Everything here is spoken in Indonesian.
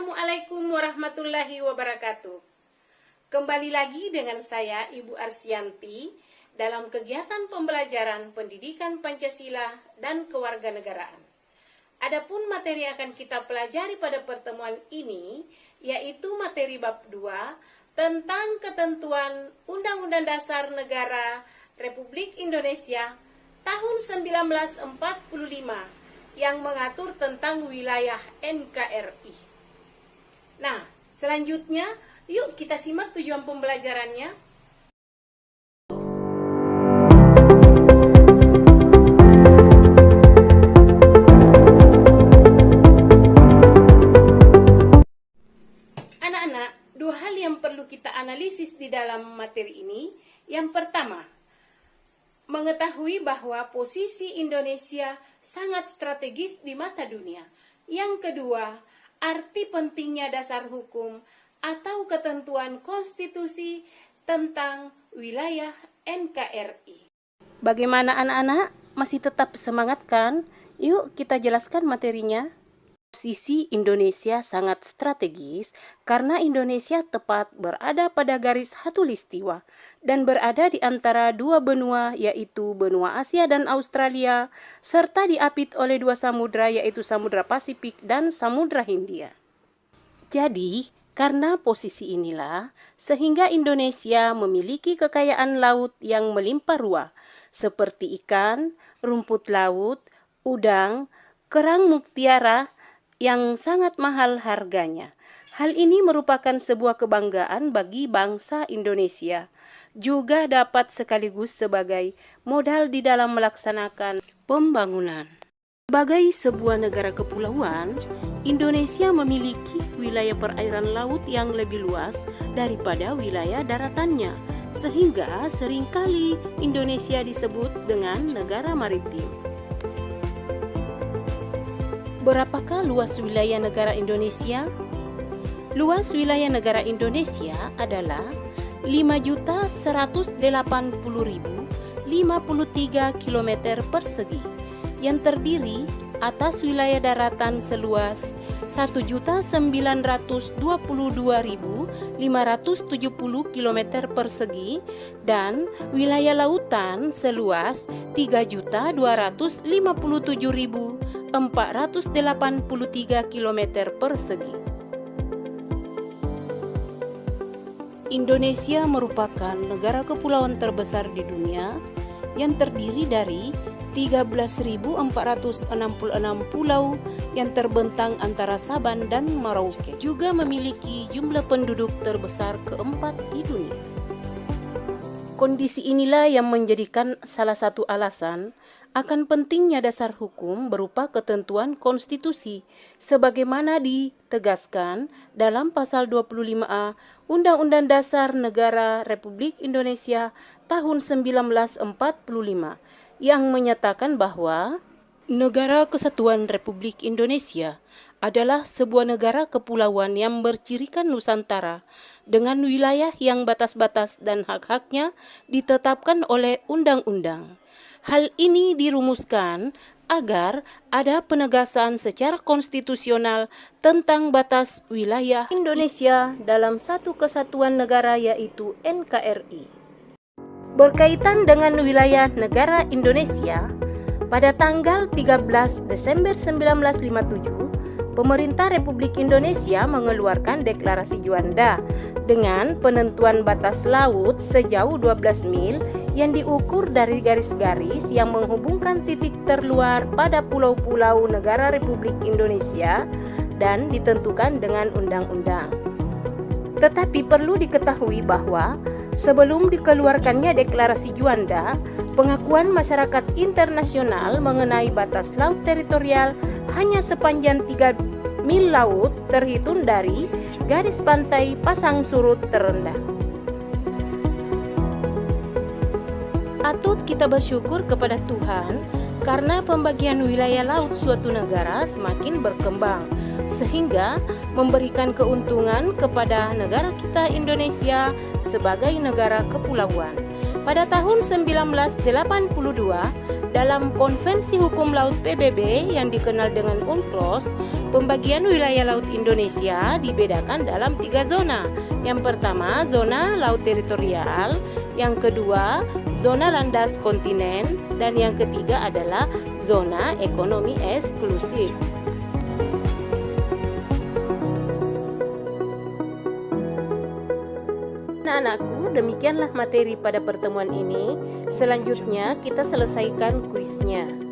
Assalamualaikum warahmatullahi wabarakatuh. Kembali lagi dengan saya Ibu Arsyanti dalam kegiatan pembelajaran pendidikan Pancasila dan kewarganegaraan. Adapun materi yang akan kita pelajari pada pertemuan ini yaitu materi bab 2 tentang ketentuan Undang-Undang Dasar Negara Republik Indonesia tahun 1945 yang mengatur tentang wilayah NKRI. Nah, selanjutnya yuk kita simak tujuan pembelajarannya. Anak-anak, dua hal yang perlu kita analisis di dalam materi ini. Yang pertama, mengetahui bahwa posisi Indonesia sangat strategis di mata dunia. Yang kedua, arti pentingnya dasar hukum atau ketentuan konstitusi tentang wilayah NKRI. Bagaimana anak-anak? Masih tetap semangat kan? Yuk kita jelaskan materinya. Posisi Indonesia sangat strategis karena Indonesia tepat berada pada garis khatulistiwa dan berada di antara dua benua yaitu benua Asia dan Australia serta diapit oleh dua samudra yaitu Samudra Pasifik dan Samudra Hindia. Jadi, karena posisi inilah sehingga Indonesia memiliki kekayaan laut yang melimpah ruah seperti ikan, rumput laut, udang, kerang mutiara yang sangat mahal harganya. Hal ini merupakan sebuah kebanggaan bagi bangsa Indonesia, juga dapat sekaligus sebagai modal di dalam melaksanakan pembangunan. Sebagai sebuah negara kepulauan, Indonesia memiliki wilayah perairan laut yang lebih luas daripada wilayah daratannya, sehingga seringkali Indonesia disebut dengan negara maritim. Berapakah luas wilayah negara Indonesia? Luas wilayah negara Indonesia adalah 5.180.053 km persegi yang terdiri atas wilayah daratan seluas 1.922.570 km persegi dan wilayah lautan seluas 3.257.483 km persegi. Indonesia merupakan negara kepulauan terbesar di dunia yang terdiri dari 13.466 pulau yang terbentang antara Sabah dan Merauke. Juga memiliki jumlah penduduk terbesar keempat di dunia. Kondisi inilah yang menjadikan salah satu alasan akan pentingnya dasar hukum berupa ketentuan konstitusi sebagaimana ditegaskan dalam pasal 25A Undang-Undang Dasar Negara Republik Indonesia tahun 1945 yang menyatakan bahwa Negara Kesatuan Republik Indonesia adalah sebuah negara kepulauan yang bercirikan Nusantara dengan wilayah yang batas-batas dan hak-haknya ditetapkan oleh undang-undang. Hal ini dirumuskan agar ada penegasan secara konstitusional tentang batas wilayah Indonesia dalam satu kesatuan negara yaitu NKRI. Berkaitan dengan wilayah negara Indonesia, pada tanggal 13 Desember 1957, Pemerintah Republik Indonesia mengeluarkan Deklarasi Juanda dengan penentuan batas laut sejauh 12 mil yang diukur dari garis-garis yang menghubungkan titik terluar pada pulau-pulau negara Republik Indonesia dan ditentukan dengan undang-undang. Tetapi perlu diketahui bahwa sebelum dikeluarkannya Deklarasi Juanda, pengakuan masyarakat internasional mengenai batas laut teritorial hanya sepanjang 3 mil laut terhitung dari garis pantai pasang surut terendah. Patut kita bersyukur kepada Tuhan karena pembagian wilayah laut suatu negara semakin berkembang sehingga memberikan keuntungan kepada negara kita Indonesia sebagai negara kepulauan. Pada tahun 1982, dalam Konvensi Hukum Laut PBB yang dikenal dengan UNCLOS, pembagian wilayah laut Indonesia dibedakan dalam 3 zona. Yang pertama, zona laut teritorial, yang kedua, zona landas kontinen, dan yang ketiga adalah zona ekonomi eksklusif. Anak-anakku, demikianlah materi pada pertemuan ini. Selanjutnya kita selesaikan kuisnya.